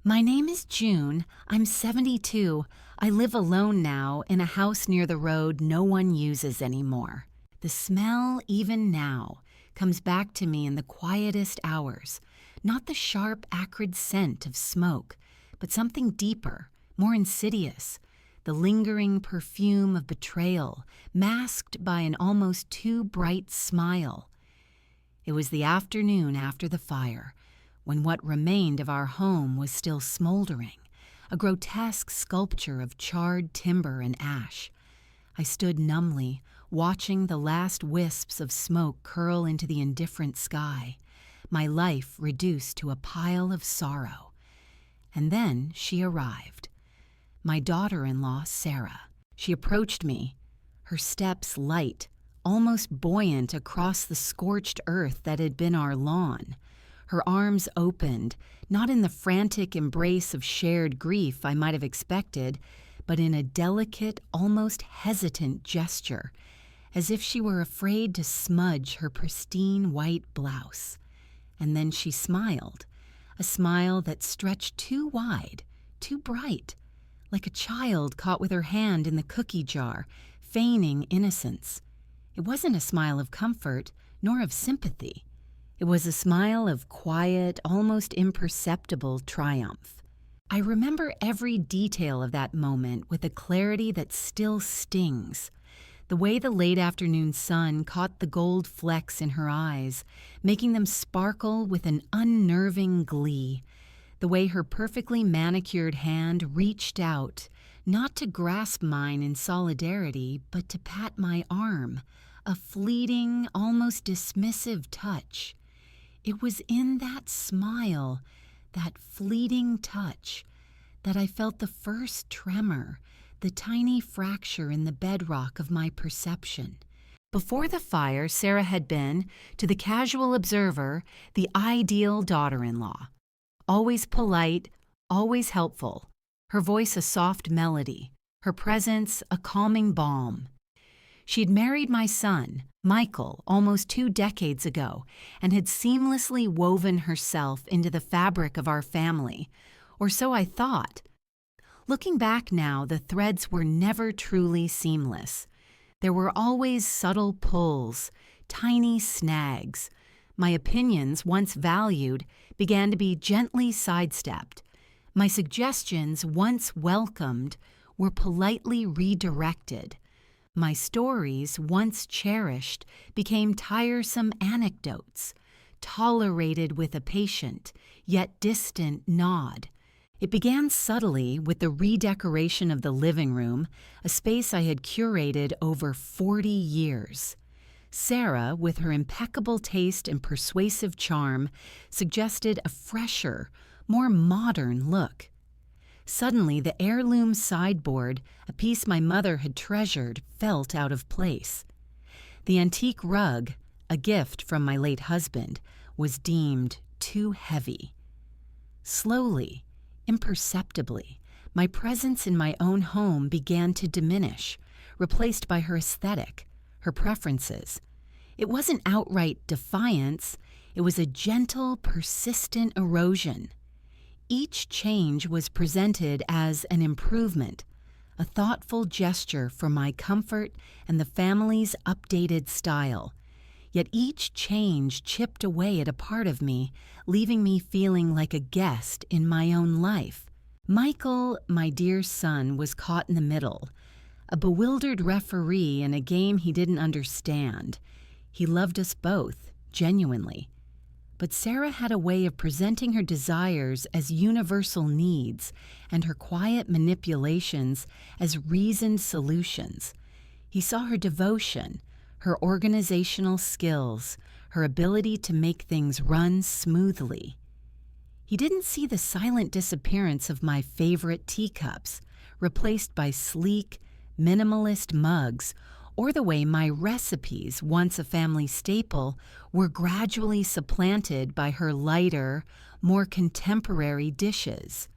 My name is June. I'm 72. I live alone now in a house near the road no one uses anymore. The smell, even now, comes back to me in the quietest hours. Not the sharp, acrid scent of smoke, but something deeper, more insidious. The lingering perfume of betrayal, masked by an almost too bright smile. It was the afternoon after the fire, when what remained of our home was still smoldering, a grotesque sculpture of charred timber and ash. I stood numbly, watching the last wisps of smoke curl into the indifferent sky, my life reduced to a pile of sorrow. And then she arrived. My daughter-in-law, Sarah. She approached me, her steps light, almost buoyant across the scorched earth that had been our lawn. Her arms opened, not in the frantic embrace of shared grief I might have expected, but in a delicate, almost hesitant gesture, as if she were afraid to smudge her pristine white blouse. And then she smiled, a smile that stretched too wide, too bright, like a child caught with her hand in the cookie jar, feigning innocence. It wasn't a smile of comfort, nor of sympathy. It was a smile of quiet, almost imperceptible triumph. I remember every detail of that moment with a clarity that still stings. The way the late afternoon sun caught the gold flecks in her eyes, making them sparkle with an unnerving glee. The way her perfectly manicured hand reached out, not to grasp mine in solidarity, but to pat my arm, a fleeting, almost dismissive touch. It was in that smile, that fleeting touch, that I felt the first tremor, the tiny fracture in the bedrock of my perception. Before the fire, Sarah had been, to the casual observer, the ideal daughter-in-law. Always polite, always helpful, her voice a soft melody, her presence a calming balm. She'd married my son, Michael, almost 2 decades ago, and had seamlessly woven herself into the fabric of our family, or so I thought. Looking back now, the threads were never truly seamless. There were always subtle pulls, tiny snags. My opinions, once valued, began to be gently sidestepped. My suggestions, once welcomed, were politely redirected. My stories, once cherished, became tiresome anecdotes, tolerated with a patient, yet distant nod. It began subtly with the redecoration of the living room, a space I had curated over 40 years. Sarah, with her impeccable taste and persuasive charm, suggested a fresher, more modern look. Suddenly, the heirloom sideboard, a piece my mother had treasured, felt out of place. The antique rug, a gift from my late husband, was deemed too heavy. Slowly, imperceptibly, my presence in my own home began to diminish, replaced by her aesthetic, her preferences. It wasn't outright defiance, it was a gentle, persistent erosion. Each change was presented as an improvement, a thoughtful gesture for my comfort and the family's updated style. Yet each change chipped away at a part of me, leaving me feeling like a guest in my own life. Michael, my dear son, was caught in the middle, a bewildered referee in a game he didn't understand. He loved us both, genuinely. But Sarah had a way of presenting her desires as universal needs and her quiet manipulations as reasoned solutions. He saw her devotion, her organizational skills, her ability to make things run smoothly. He didn't see the silent disappearance of my favorite teacups, replaced by sleek, minimalist mugs, or the way my recipes, once a family staple, were gradually supplanted by her lighter, more contemporary dishes.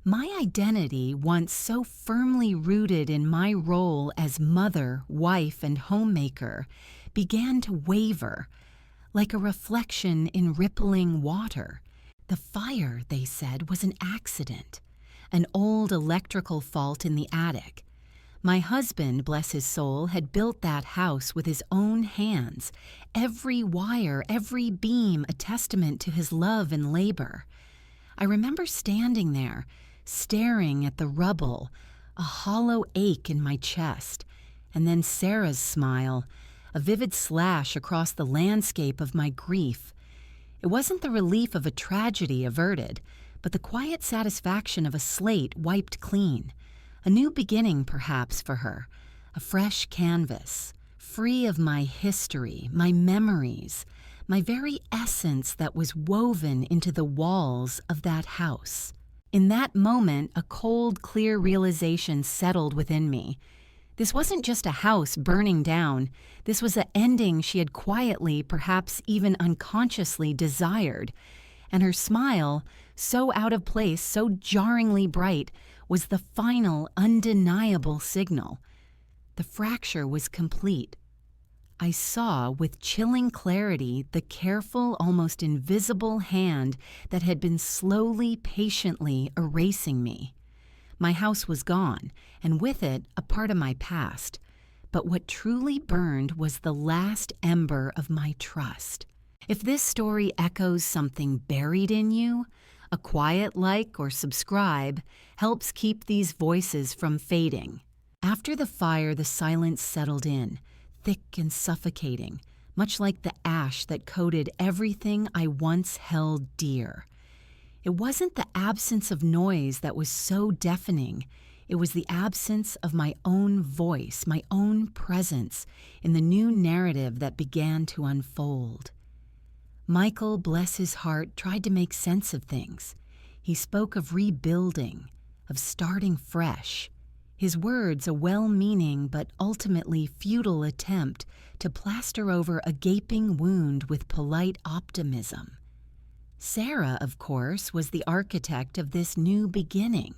My identity, once so firmly rooted in my role as mother, wife, and homemaker, began to waver, like a reflection in rippling water. The fire, they said, was an accident, an old electrical fault in the attic. My husband, bless his soul, had built that house with his own hands, every wire, every beam a testament to his love and labor. I remember standing there, staring at the rubble, a hollow ache in my chest, and then Sarah's smile, a vivid slash across the landscape of my grief. It wasn't the relief of a tragedy averted, but the quiet satisfaction of a slate wiped clean. A new beginning, perhaps, for her, a fresh canvas, free of my history, my memories, my very essence that was woven into the walls of that house. In that moment, a cold, clear realization settled within me. This wasn't just a house burning down. This was an ending she had quietly, perhaps even unconsciously desired. And her smile, so out of place, so jarringly bright, was the final, undeniable signal. The fracture was complete. I saw with chilling clarity the careful, almost invisible hand that had been slowly, patiently erasing me. My house was gone, and with it, a part of my past. But what truly burned was the last ember of my trust. If this story echoes something buried in you, a quiet like or subscribe helps keep these voices from fading. After the fire, the silence settled in, thick and suffocating, much like the ash that coated everything I once held dear. It wasn't the absence of noise that was so deafening. It was the absence of my own voice, my own presence in the new narrative that began to unfold. Michael, bless his heart, tried to make sense of things. He spoke of rebuilding, of starting fresh. His words a well-meaning but ultimately futile attempt to plaster over a gaping wound with polite optimism. Sarah, of course, was the architect of this new beginning.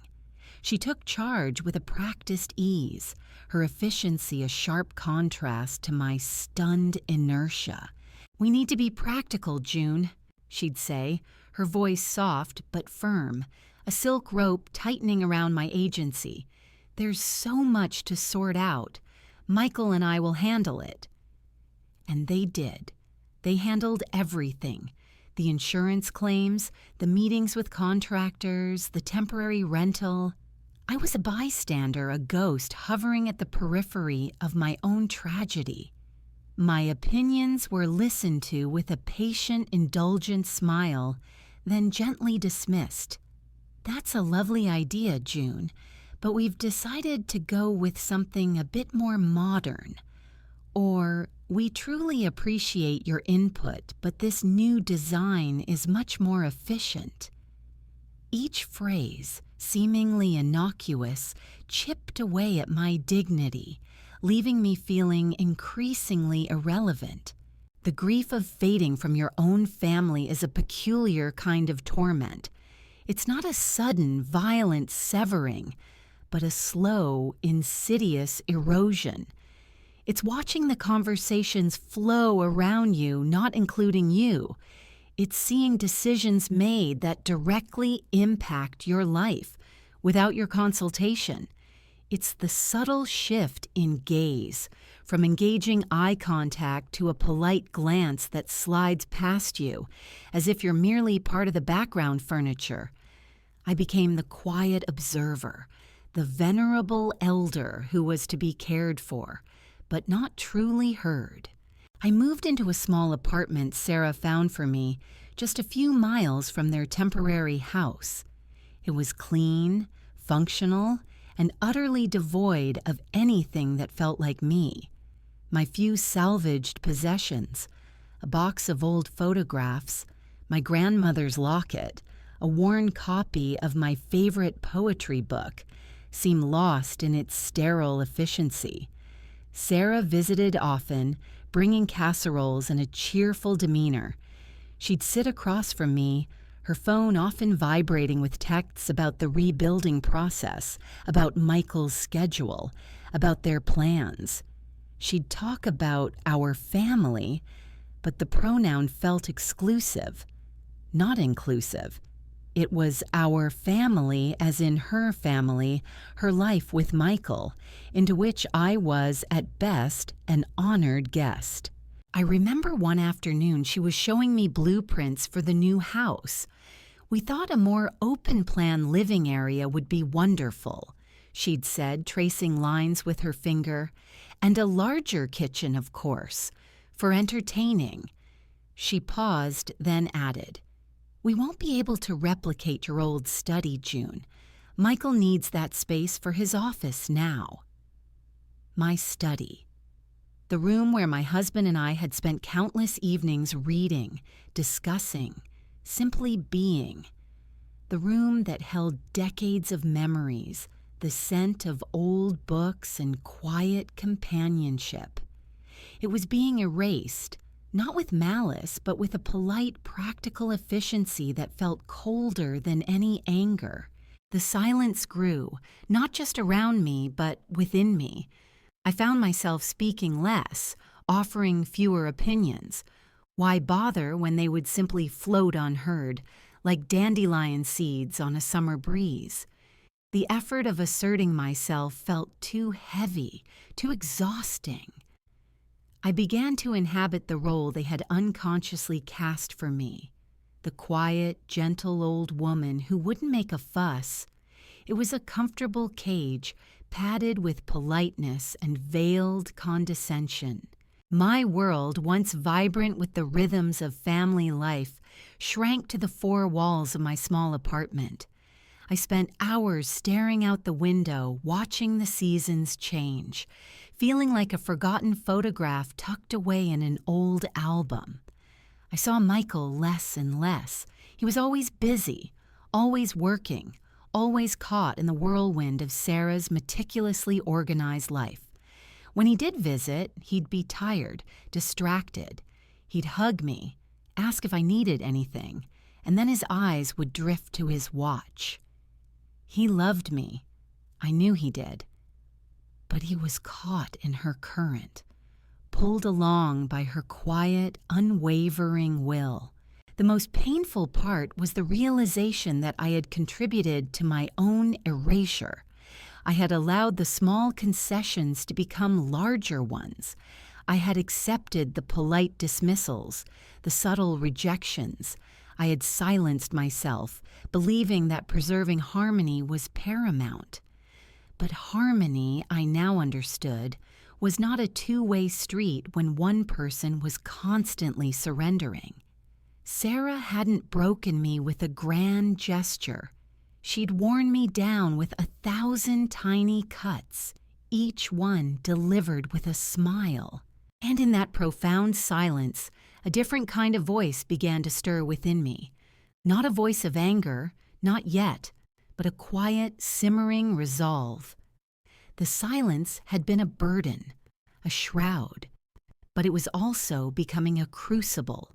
She took charge with a practiced ease, her efficiency a sharp contrast to my stunned inertia. "We need to be practical, June," she'd say, her voice soft but firm, a silk rope tightening around my agency. "There's so much to sort out. Michael and I will handle it." And they did. They handled everything. The insurance claims, the meetings with contractors, the temporary rental. I was a bystander, a ghost hovering at the periphery of my own tragedy. My opinions were listened to with a patient, indulgent smile, then gently dismissed. "That's a lovely idea, June, but we've decided to go with something a bit more modern." Or, "We truly appreciate your input, but this new design is much more efficient." Each phrase, seemingly innocuous, chipped away at my dignity, leaving me feeling increasingly irrelevant. The grief of fading from your own family is a peculiar kind of torment. It's not a sudden, violent severing, but a slow, insidious erosion. It's watching the conversations flow around you, not including you. It's seeing decisions made that directly impact your life without your consultation. It's the subtle shift in gaze, from engaging eye contact to a polite glance that slides past you, as if you're merely part of the background furniture. I became the quiet observer, the venerable elder who was to be cared for, but not truly heard. I moved into a small apartment Sarah found for me, just a few miles from their temporary house. It was clean, functional, and utterly devoid of anything that felt like me. My few salvaged possessions, a box of old photographs, my grandmother's locket, a worn copy of my favorite poetry book, seemed lost in its sterile efficiency. Sarah visited often, bringing casseroles and a cheerful demeanor. She'd sit across from me, her phone often vibrating with texts about the rebuilding process, about Michael's schedule, about their plans. She'd talk about our family, but the pronoun felt exclusive. not inclusive. It was our family, as in her family, her life with Michael, into which I was, at best, an honored guest. I remember one afternoon she was showing me blueprints for the new house. We thought a more open-plan living area would be wonderful, she'd said, tracing lines with her finger, and a larger kitchen, of course, for entertaining. She paused, then added, "We won't be able to replicate your old study, June. Michael needs that space for his office now." My study. The room where my husband and I had spent countless evenings reading, discussing, simply being. The room that held decades of memories, the scent of old books and quiet companionship. It was being erased, not with malice, but with a polite, practical efficiency that felt colder than any anger. The silence grew, not just around me, but within me. I found myself speaking less, offering fewer opinions. Why bother when they would simply float unheard, like dandelion seeds on a summer breeze? The effort of asserting myself felt too heavy, too exhausting. I began to inhabit the role they had unconsciously cast for me, the quiet, gentle old woman who wouldn't make a fuss. It was a comfortable cage, padded with politeness and veiled condescension. My world, once vibrant with the rhythms of family life, shrank to the four walls of my small apartment. I spent hours staring out the window, watching the seasons change, feeling like a forgotten photograph tucked away in an old album. I saw Michael less and less. He was always busy, always working, always caught in the whirlwind of Sarah's meticulously organized life. When he did visit, he'd be tired, distracted. He'd hug me, ask if I needed anything, and then his eyes would drift to his watch. He loved me. I knew he did. But he was caught in her current, pulled along by her quiet, unwavering will. The most painful part was the realization that I had contributed to my own erasure. I had allowed the small concessions to become larger ones. I had accepted the polite dismissals, the subtle rejections. I had silenced myself, believing that preserving harmony was paramount. But harmony, I now understood, was not a two-way street when one person was constantly surrendering. Sarah hadn't broken me with a grand gesture. She'd worn me down with 1,000 tiny cuts, each one delivered with a smile. And in that profound silence, a different kind of voice began to stir within me. Not a voice of anger, not yet, but a quiet, simmering resolve. The silence had been a burden, a shroud, but it was also becoming a crucible,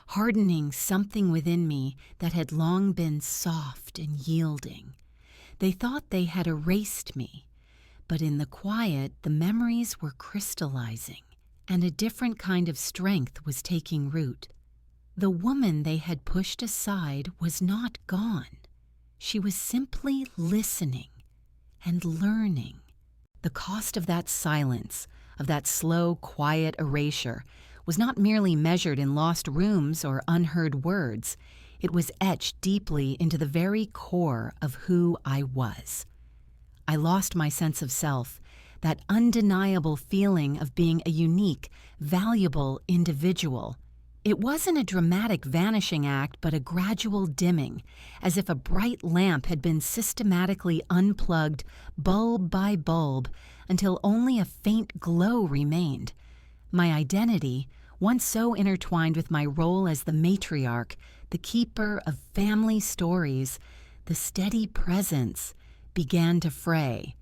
hardening something within me that had long been soft and yielding. They thought they had erased me, but in the quiet, the memories were crystallizing, and a different kind of strength was taking root. The woman they had pushed aside was not gone. She was simply listening and learning. The cost of that silence, of that slow, quiet erasure, was not merely measured in lost rooms or unheard words. It was etched deeply into the very core of who I was. I lost my sense of self, that undeniable feeling of being a unique, valuable individual. It wasn't a dramatic vanishing act, but a gradual dimming, as if a bright lamp had been systematically unplugged bulb by bulb until only a faint glow remained. My identity, once so intertwined with my role as the matriarch, the keeper of family stories, the steady presence, began to fray.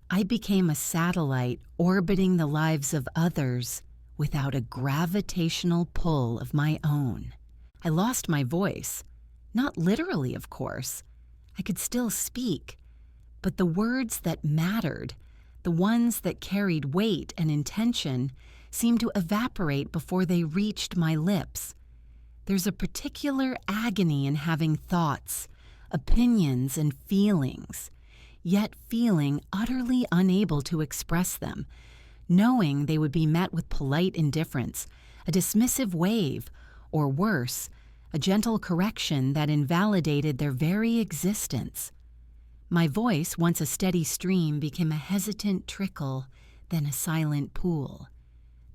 I became a satellite orbiting the lives of others without a gravitational pull of my own. I lost my voice. Not literally, of course. I could still speak. But the words that mattered, the ones that carried weight and intention, seemed to evaporate before they reached my lips. There's a particular agony in having thoughts, opinions, and feelings, yet feeling utterly unable to express them, knowing they would be met with polite indifference, a dismissive wave, or worse, a gentle correction that invalidated their very existence. My voice, once a steady stream, became a hesitant trickle, then a silent pool.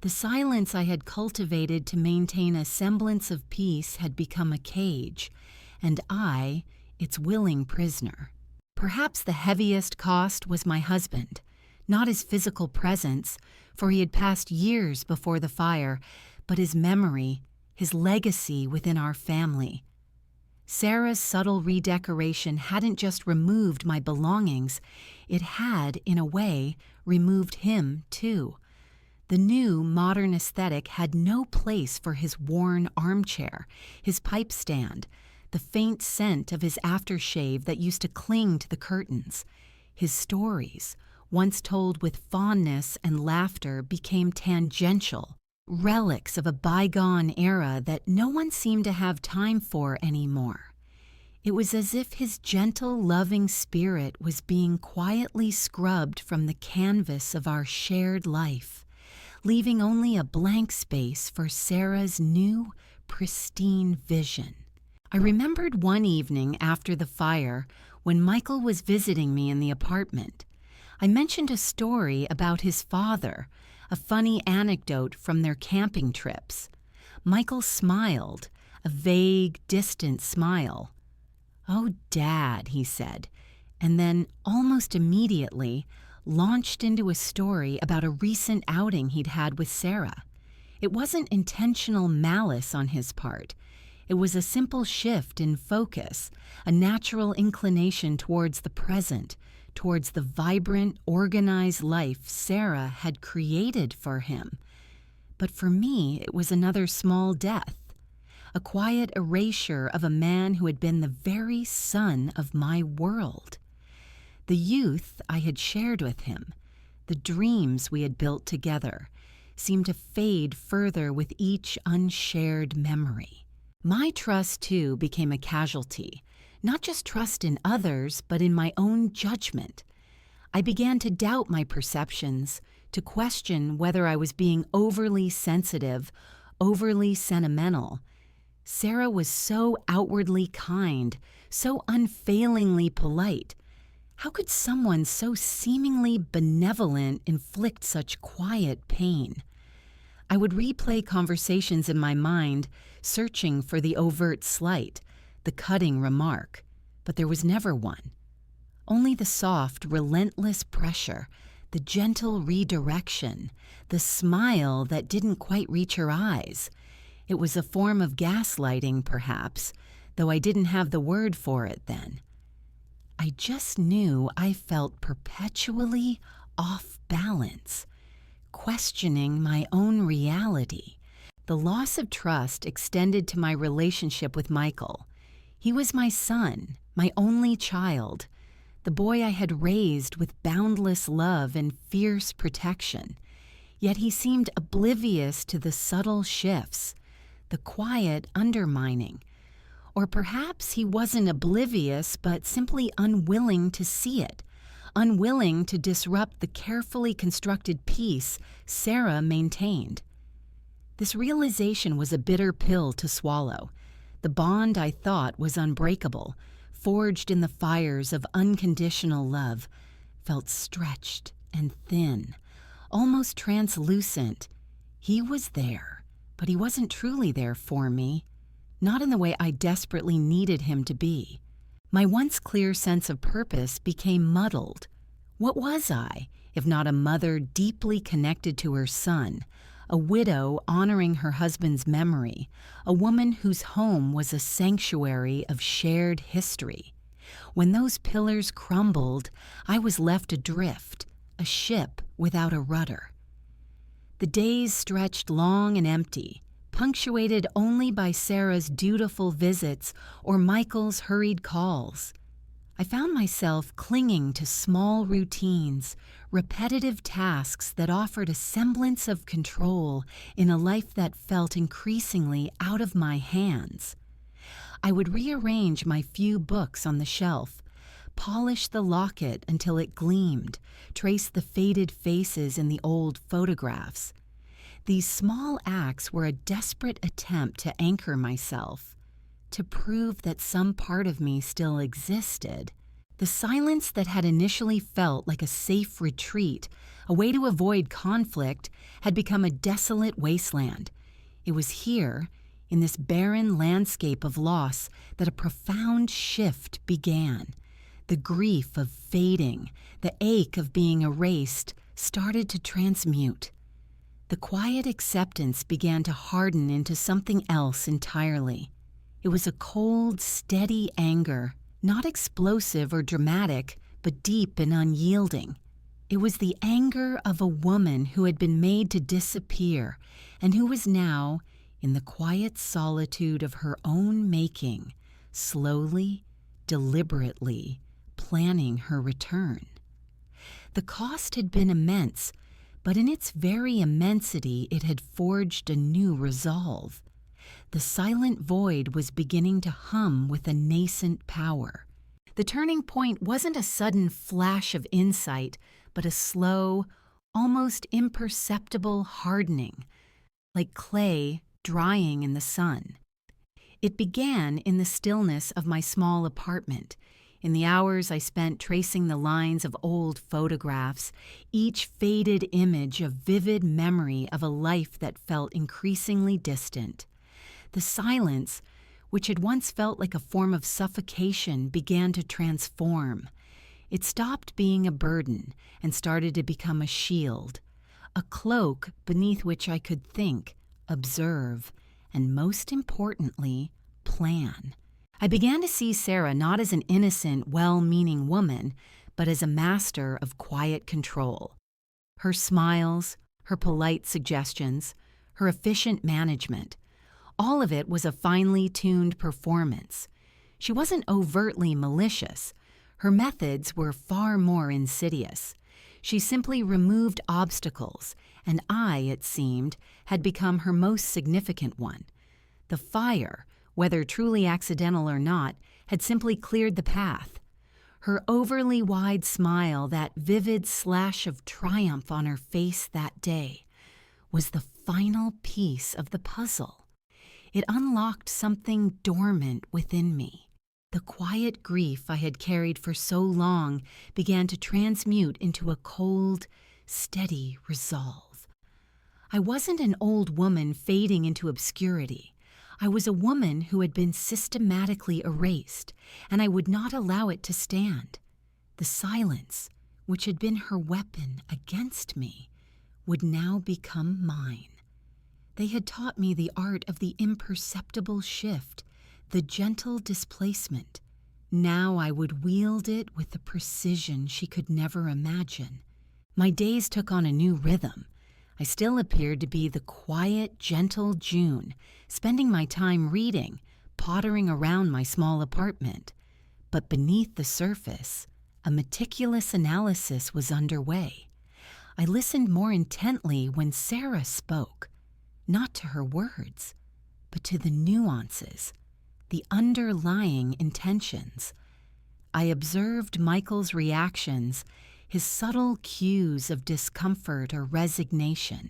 The silence I had cultivated to maintain a semblance of peace had become a cage, and I, its willing prisoner. Perhaps the heaviest cost was my husband, not his physical presence, for he had passed years before the fire, but his memory, his legacy within our family. Sarah's subtle redecoration hadn't just removed my belongings, it had, in a way, removed him too. The new, modern aesthetic had no place for his worn armchair, his pipe stand, the faint scent of his aftershave that used to cling to the curtains. His stories, once told with fondness and laughter, became tangential, relics of a bygone era that no one seemed to have time for anymore. It was as if his gentle, loving spirit was being quietly scrubbed from the canvas of our shared life, leaving only a blank space for Sarah's new, pristine vision. I remembered one evening after the fire when Michael was visiting me in the apartment. I mentioned a story about his father, a funny anecdote from their camping trips. Michael smiled, a vague, distant smile. "Oh, Dad," he said, and then, almost immediately, launched into a story about a recent outing he'd had with Sarah. It wasn't intentional malice on his part. It was a simple shift in focus, a natural inclination towards the present, towards the vibrant, organized life Sarah had created for him. But for me, it was another small death, a quiet erasure of a man who had been the very sun of my world. The youth I had shared with him, the dreams we had built together, seemed to fade further with each unshared memory. My trust, too, became a casualty, not just trust in others, but in my own judgment. I began to doubt my perceptions, to question whether I was being overly sensitive, overly sentimental. Sarah was so outwardly kind, so unfailingly polite. How could someone so seemingly benevolent inflict such quiet pain? I would replay conversations in my mind, searching for the overt slight, the cutting remark, but there was never one. Only the soft, relentless pressure, the gentle redirection, the smile that didn't quite reach her eyes. It was a form of gaslighting, perhaps, though I didn't have the word for it then. I just knew I felt perpetually off balance, questioning my own reality. The loss of trust extended to my relationship with Michael. He was my son, my only child, the boy I had raised with boundless love and fierce protection. Yet he seemed oblivious to the subtle shifts, the quiet undermining. Or perhaps he wasn't oblivious, but simply unwilling to see it, unwilling to disrupt the carefully constructed peace Sarah maintained. This realization was a bitter pill to swallow. The bond I thought was unbreakable, forged in the fires of unconditional love, felt stretched and thin, almost translucent. He was there, but he wasn't truly there for me, not in the way I desperately needed him to be. My once clear sense of purpose became muddled. What was I, if not a mother deeply connected to her son, a widow honoring her husband's memory, a woman whose home was a sanctuary of shared history? When those pillars crumbled, I was left adrift, a ship without a rudder. The days stretched long and empty, punctuated only by Sarah's dutiful visits or Michael's hurried calls. I found myself clinging to small routines, repetitive tasks that offered a semblance of control in a life that felt increasingly out of my hands. I would rearrange my few books on the shelf, polish the locket until it gleamed, trace the faded faces in the old photographs. These small acts were a desperate attempt to anchor myself, to prove that some part of me still existed. The silence that had initially felt like a safe retreat, a way to avoid conflict, had become a desolate wasteland. It was here, in this barren landscape of loss, that a profound shift began. The grief of fading, the ache of being erased, started to transmute. The quiet acceptance began to harden into something else entirely. It was a cold, steady anger, not explosive or dramatic, but deep and unyielding. It was the anger of a woman who had been made to disappear and who was now, in the quiet solitude of her own making, slowly, deliberately, planning her return. The cost had been immense, but in its very immensity it had forged a new resolve. The silent void was beginning to hum with a nascent power. The turning point wasn't a sudden flash of insight, but a slow, almost imperceptible hardening, like clay drying in the sun. It began in the stillness of my small apartment, in the hours I spent tracing the lines of old photographs, each faded image a vivid memory of a life that felt increasingly distant. The silence, which had once felt like a form of suffocation, began to transform. It stopped being a burden and started to become a shield, a cloak beneath which I could think, observe, and most importantly, plan. I began to see Sarah not as an innocent, well-meaning woman, but as a master of quiet control. Her smiles, her polite suggestions, her efficient management, all of it was a finely tuned performance. She wasn't overtly malicious. Her methods were far more insidious. She simply removed obstacles, and I, it seemed, had become her most significant one. The fire, whether truly accidental or not, had simply cleared the path. Her overly wide smile, that vivid slash of triumph on her face that day, was the final piece of the puzzle. It unlocked something dormant within me. The quiet grief I had carried for so long began to transmute into a cold, steady resolve. I wasn't an old woman fading into obscurity. I was a woman who had been systematically erased, and I would not allow it to stand. The silence, which had been her weapon against me, would now become mine. They had taught me the art of the imperceptible shift, the gentle displacement. Now I would wield it with a precision she could never imagine. My days took on a new rhythm. I still appeared to be the quiet, gentle June, spending my time reading, pottering around my small apartment. But beneath the surface, a meticulous analysis was underway. I listened more intently when Sarah spoke. Not to her words, but to the nuances, the underlying intentions. I observed Michael's reactions, his subtle cues of discomfort or resignation.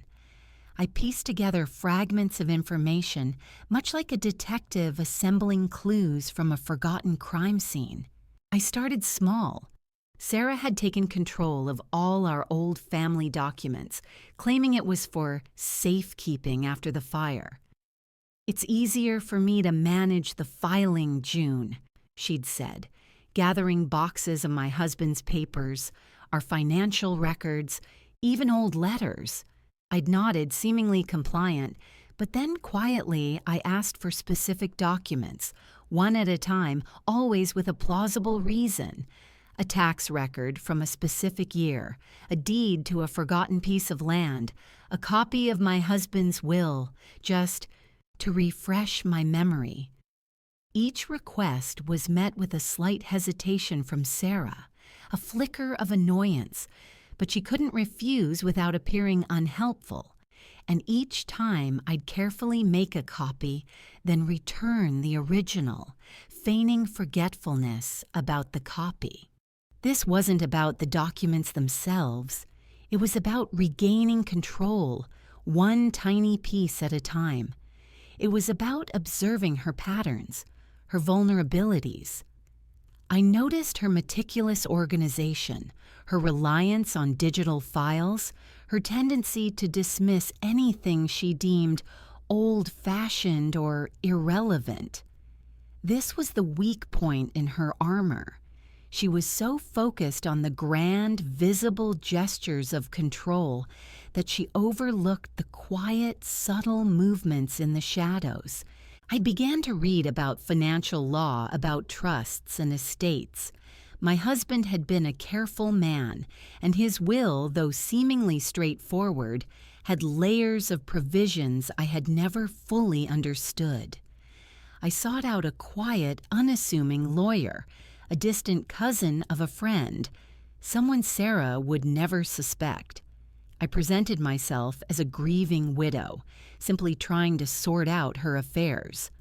I pieced together fragments of information, much like a detective assembling clues from a forgotten crime scene. I started small. Sarah had taken control of all our old family documents, claiming it was for safekeeping after the fire. "It's easier for me to manage the filing, June," she'd said, gathering boxes of my husband's papers, our financial records, even old letters. I'd nodded, seemingly compliant, but then quietly I asked for specific documents, one at a time, always with a plausible reason. A tax record from a specific year, a deed to a forgotten piece of land, a copy of my husband's will, just to refresh my memory. Each request was met with a slight hesitation from Sarah, a flicker of annoyance, but she couldn't refuse without appearing unhelpful. And each time I'd carefully make a copy, then return the original, feigning forgetfulness about the copy. This wasn't about the documents themselves. It was about regaining control, one tiny piece at a time. It was about observing her patterns, her vulnerabilities. I noticed her meticulous organization, her reliance on digital files, her tendency to dismiss anything she deemed old-fashioned or irrelevant. This was the weak point in her armor. She was so focused on the grand, visible gestures of control that she overlooked the quiet, subtle movements in the shadows. I began to read about financial law, about trusts and estates. My husband had been a careful man, and his will, though seemingly straightforward, had layers of provisions I had never fully understood. I sought out a quiet, unassuming lawyer, a distant cousin of a friend, someone Sarah would never suspect. I presented myself as a grieving widow, simply trying to sort out her affairs.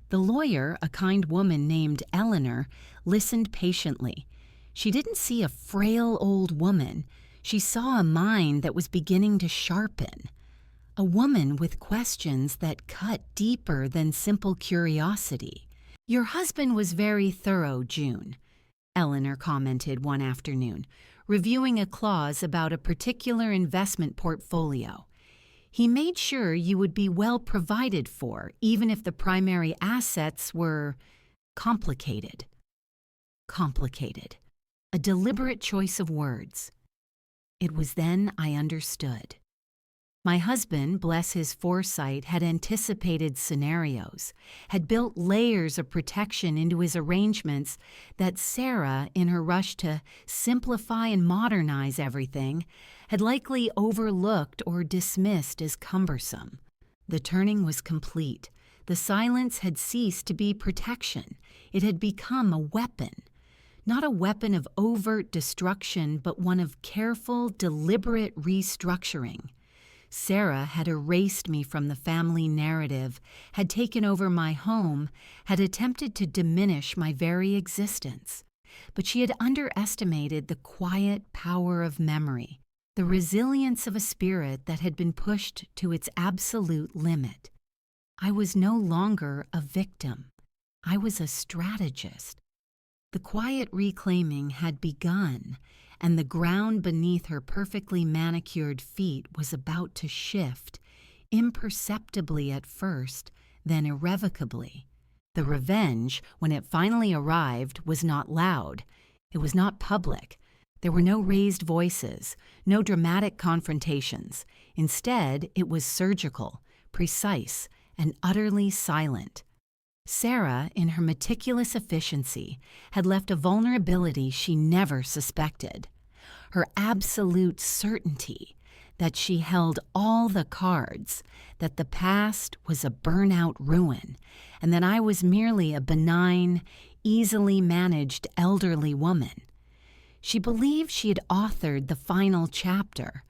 The lawyer, a kind woman named Eleanor, listened patiently. She didn't see a frail old woman. She saw a mind that was beginning to sharpen. A woman with questions that cut deeper than simple curiosity. "Your husband was very thorough, June," Eleanor commented one afternoon, reviewing a clause about a particular investment portfolio. "He made sure you would be well provided for, even if the primary assets were complicated." Complicated. A deliberate choice of words. It was then I understood. My husband, bless his foresight, had anticipated scenarios, had built layers of protection into his arrangements that Sarah, in her rush to simplify and modernize everything, had likely overlooked or dismissed as cumbersome. The turning was complete. The silence had ceased to be protection. It had become a weapon. Not a weapon of overt destruction, but one of careful, deliberate restructuring. Sarah had erased me from the family narrative, had taken over my home, had attempted to diminish my very existence. But she had underestimated the quiet power of memory, the resilience of a spirit that had been pushed to its absolute limit. I was no longer a victim. I was a strategist. The quiet reclaiming had begun, and the ground beneath her perfectly manicured feet was about to shift, imperceptibly at first, then irrevocably. The revenge, when it finally arrived, was not loud. It was not public. There were no raised voices, no dramatic confrontations. Instead, it was surgical, precise, and utterly silent. Sarah, in her meticulous efficiency, had left a vulnerability she never suspected. Her absolute certainty that she held all the cards, that the past was a burnout ruin, and that I was merely a benign, easily managed elderly woman. She believed she had authored the final chapter.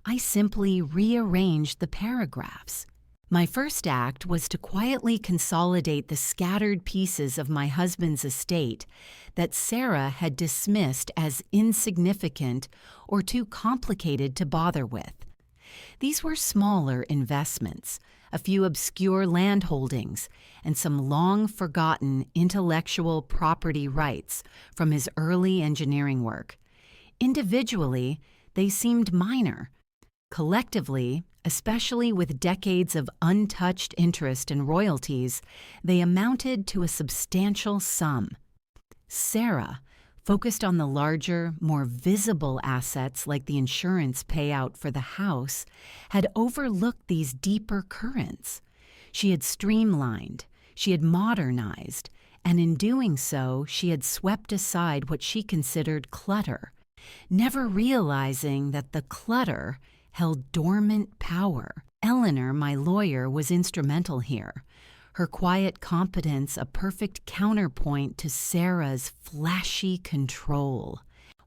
I simply rearranged the paragraphs. My first act was to quietly consolidate the scattered pieces of my husband's estate that Sarah had dismissed as insignificant or too complicated to bother with. These were smaller investments, a few obscure land holdings, and some long-forgotten intellectual property rights from his early engineering work. Individually, they seemed minor. Collectively, especially with decades of untouched interest and royalties, they amounted to a substantial sum. Sarah, focused on the larger, more visible assets like the insurance payout for the house, had overlooked these deeper currents. She had streamlined, she had modernized, and in doing so, she had swept aside what she considered clutter, never realizing that the clutter held dormant power. Eleanor, my lawyer, was instrumental here. her quiet competence a perfect counterpoint to Sarah's flashy control.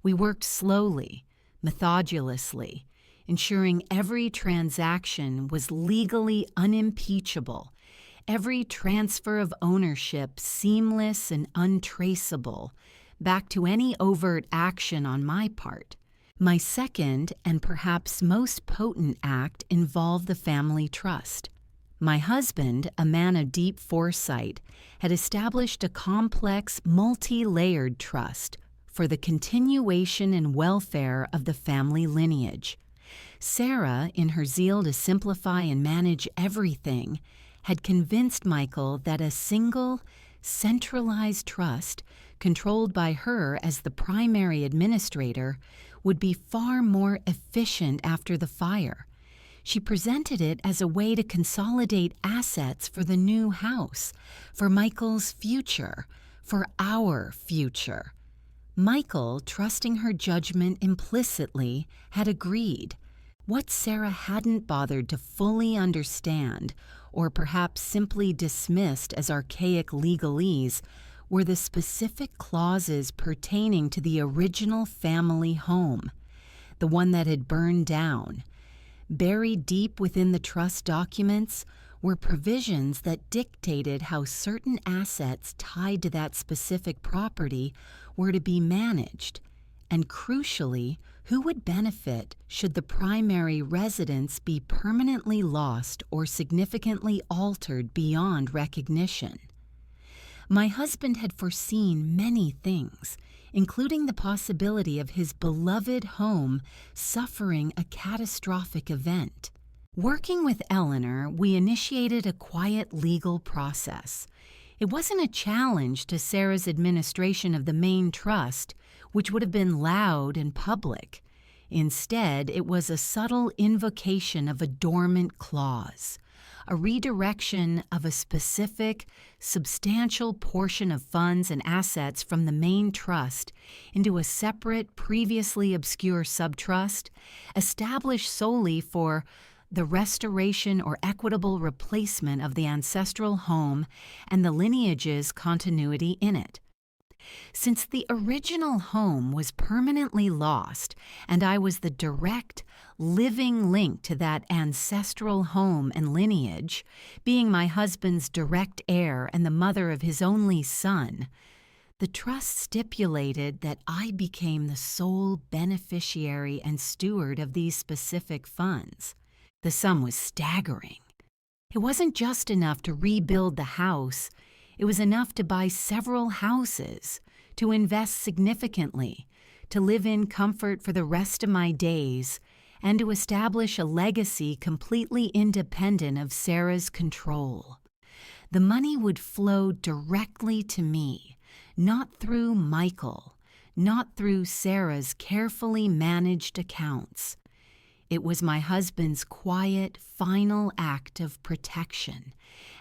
We worked slowly, methodically, ensuring every transaction was legally unimpeachable, every transfer of ownership seamless and untraceable, back to any overt action on my part. My second and perhaps most potent act involved the family trust. My husband, a man of deep foresight, had established a complex, multi-layered trust for the continuation and welfare of the family lineage. Sarah, in her zeal to simplify and manage everything, had convinced Michael that a single, centralized trust, controlled by her as the primary administrator, would be far more efficient after the fire. She presented it as a way to consolidate assets for the new house, for Michael's future, for our future. Michael, trusting her judgment implicitly, had agreed. What Sarah hadn't bothered to fully understand, or perhaps simply dismissed as archaic legalese, were the specific clauses pertaining to the original family home, the one that had burned down. Buried deep within the trust documents were provisions that dictated how certain assets tied to that specific property were to be managed, and crucially, who would benefit should the primary residence be permanently lost or significantly altered beyond recognition. My husband had foreseen many things, including the possibility of his beloved home suffering a catastrophic event. Working with Eleanor, we initiated a quiet legal process. It wasn't a challenge to Sarah's administration of the main trust, which would have been loud and public. Instead, it was a subtle invocation of a dormant clause, a redirection of a specific, substantial portion of funds and assets from the main trust into a separate, previously obscure subtrust, established solely for the restoration or equitable replacement of the ancestral home and the lineage's continuity in it. Since the original home was permanently lost, and I was the direct, living link to that ancestral home and lineage, being my husband's direct heir and the mother of his only son, the trust stipulated that I became the sole beneficiary and steward of these specific funds. The sum was staggering. It wasn't just enough to rebuild the house. It was enough to buy several houses, to invest significantly, to live in comfort for the rest of my days, and to establish a legacy completely independent of Sarah's control. The money would flow directly to me, not through Michael, not through Sarah's carefully managed accounts. It was my husband's quiet, final act of protection,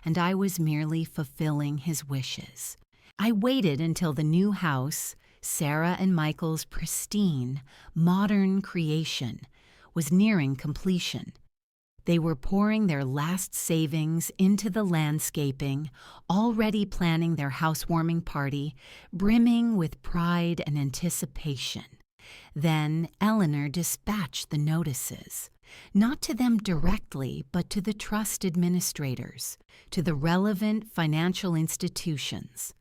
and I was merely fulfilling his wishes. I waited until the new house, Sarah and Michael's pristine, modern creation, was nearing completion. They were pouring their last savings into the landscaping, already planning their housewarming party, brimming with pride and anticipation. Then Eleanor dispatched the notices, not to them directly, but to the trust administrators, to the relevant financial institutions.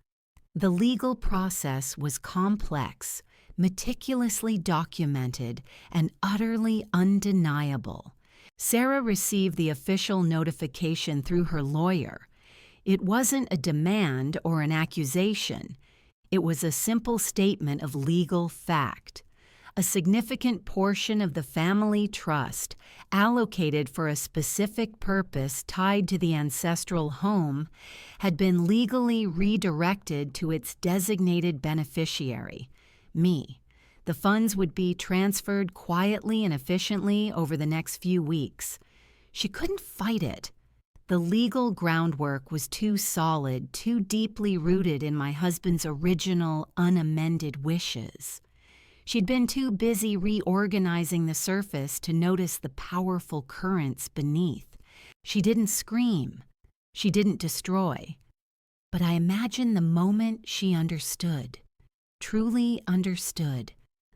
The legal process was complex, meticulously documented, and utterly undeniable. Sarah received the official notification through her lawyer. It wasn't a demand or an accusation. It was a simple statement of legal fact. A significant portion of the family trust, allocated for a specific purpose tied to the ancestral home, had been legally redirected to its designated beneficiary, me. The funds would be transferred quietly and efficiently over the next few weeks. She couldn't fight it. The legal groundwork was too solid, too deeply rooted in my husband's original, unamended wishes. She'd been too busy reorganizing the surface to notice the powerful currents beneath. She didn't scream. she didn't destroy. But I imagine the moment she understood, truly understood,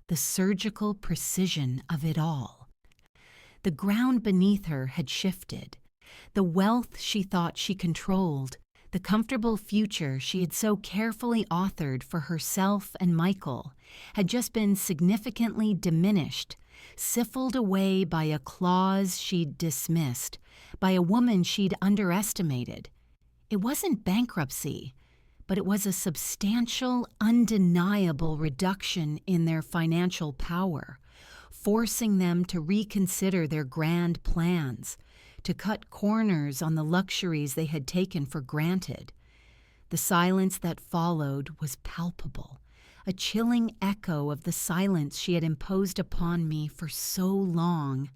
the surgical precision of it all. The ground beneath her had shifted. The wealth she thought she controlled, the comfortable future she had so carefully authored for herself and Michael, had just been significantly diminished, siffled away by a clause she'd dismissed, by a woman she'd underestimated. It wasn't bankruptcy, but it was a substantial, undeniable reduction in their financial power, forcing them to reconsider their grand plans, to cut corners on the luxuries they had taken for granted. The silence that followed was palpable, a chilling echo of the silence she had imposed upon me for so long.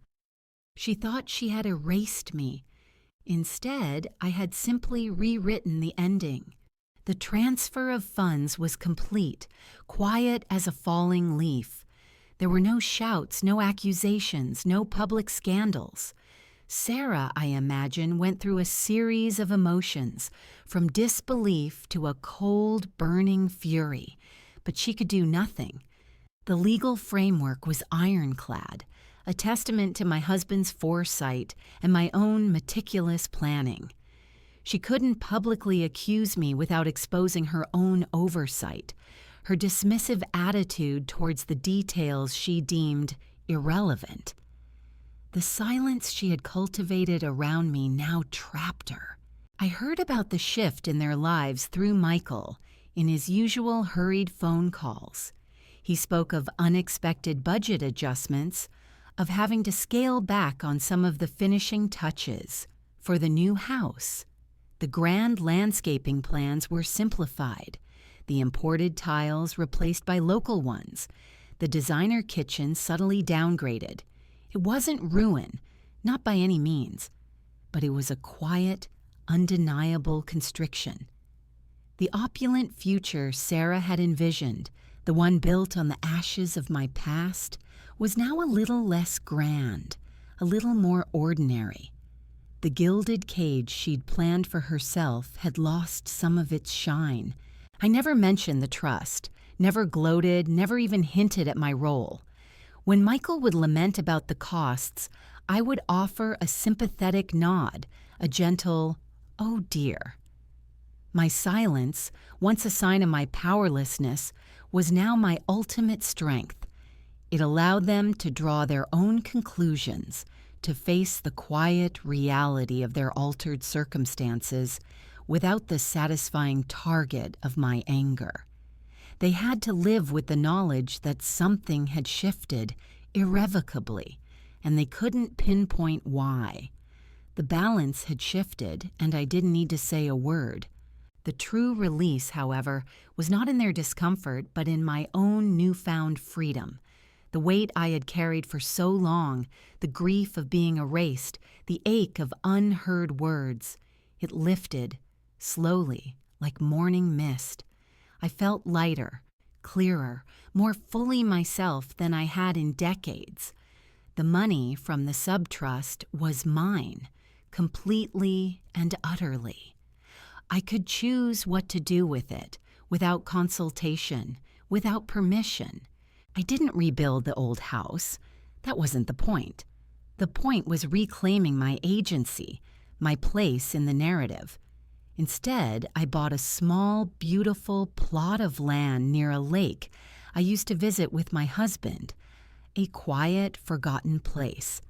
She thought she had erased me. Instead, I had simply rewritten the ending. The transfer of funds was complete, quiet as a falling leaf. There were no shouts, no accusations, no public scandals. Sarah, I imagine, went through a series of emotions, from disbelief to a cold, burning fury, but she could do nothing. The legal framework was ironclad, a testament to my husband's foresight and my own meticulous planning. She couldn't publicly accuse me without exposing her own oversight, her dismissive attitude towards the details she deemed irrelevant. The silence she had cultivated around me now trapped her. I heard about the shift in their lives through Michael in his usual hurried phone calls. He spoke of unexpected budget adjustments, of having to scale back on some of the finishing touches for the new house. The grand landscaping plans were simplified, the imported tiles replaced by local ones, the designer kitchen subtly downgraded. It wasn't ruin, not by any means, but it was a quiet, undeniable constriction. The opulent future Sarah had envisioned, the one built on the ashes of my past, was now a little less grand, a little more ordinary. The gilded cage she'd planned for herself had lost some of its shine. I never mentioned the trust, never gloated, never even hinted at my role. When Michael would lament about the costs, I would offer a sympathetic nod, a gentle, "Oh dear." My silence, once a sign of my powerlessness, was now my ultimate strength. It allowed them to draw their own conclusions, to face the quiet reality of their altered circumstances without the satisfying target of my anger. They had to live with the knowledge that something had shifted irrevocably, and they couldn't pinpoint why. The balance had shifted, and I didn't need to say a word. The true release, however, was not in their discomfort, but in my own newfound freedom. The weight I had carried for so long, the grief of being erased, the ache of unheard words, it lifted, slowly, like morning mist. I felt lighter, clearer, more fully myself than I had in decades. The money from the subtrust was mine, completely and utterly. I could choose what to do with it, without consultation, without permission. I didn't rebuild the old house. That wasn't the point. The point was reclaiming my agency, my place in the narrative. Instead, I bought a small, beautiful plot of land near a lake I used to visit with my husband, a quiet, forgotten place.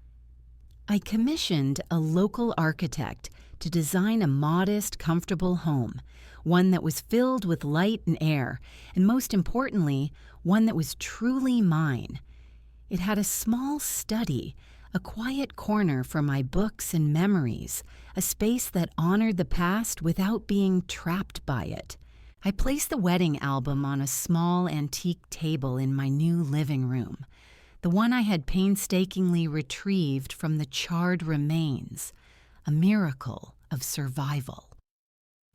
I commissioned a local architect to design a modest, comfortable home, one that was filled with light and air, and most importantly, one that was truly mine. It had a small study, a quiet corner for my books and memories, a space that honored the past without being trapped by it. I placed the wedding album on a small antique table in my new living room, the one I had painstakingly retrieved from the charred remains, a miracle of survival.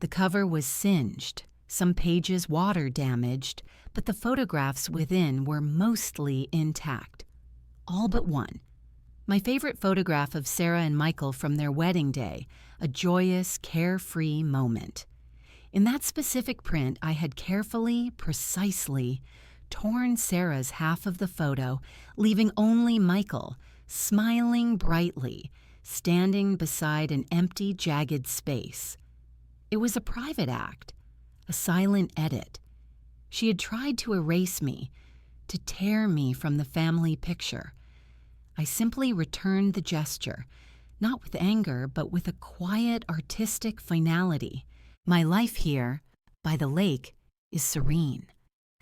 The cover was singed, some pages water damaged, but the photographs within were mostly intact. All but one. My favorite photograph of Sarah and Michael from their wedding day, a joyous, carefree moment. In that specific print, I had carefully, precisely torn Sarah's half of the photo, leaving only Michael, smiling brightly, standing beside an empty, jagged space. It was a private act, a silent edit. She had tried to erase me, to tear me from the family picture. I simply returned the gesture, not with anger, but with a quiet, artistic finality. My life here, by the lake, is serene.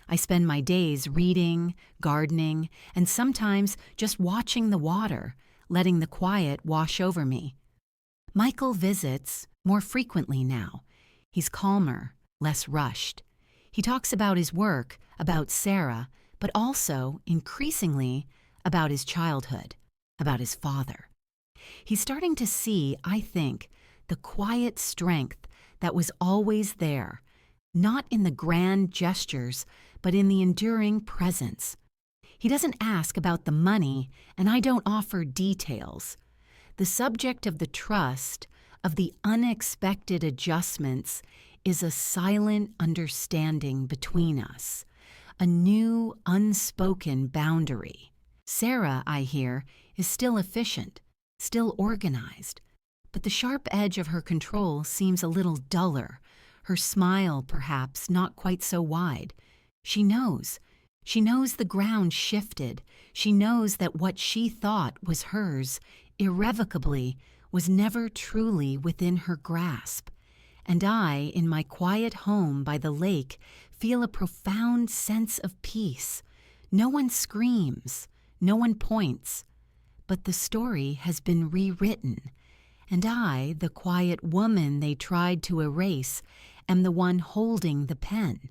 I spend my days reading, gardening, and sometimes just watching the water, letting the quiet wash over me. Michael visits more frequently now. He's calmer, less rushed. He talks about his work, about Sarah, but also, increasingly, about his childhood, about his father. He's starting to see, I think, the quiet strength that was always there, not in the grand gestures, but in the enduring presence. He doesn't ask about the money, and I don't offer details. The subject of the trust, of the unexpected adjustments, is a silent understanding between us, a new, unspoken boundary. Sarah, I hear, is still efficient, still organized, but the sharp edge of her control seems a little duller, her smile perhaps not quite so wide. She knows the ground shifted. She knows that what she thought was hers, irrevocably, was never truly within her grasp. And I, in my quiet home by the lake, feel a profound sense of peace. No one screams, no one points, but the story has been rewritten. And I, the quiet woman they tried to erase, am the one holding the pen.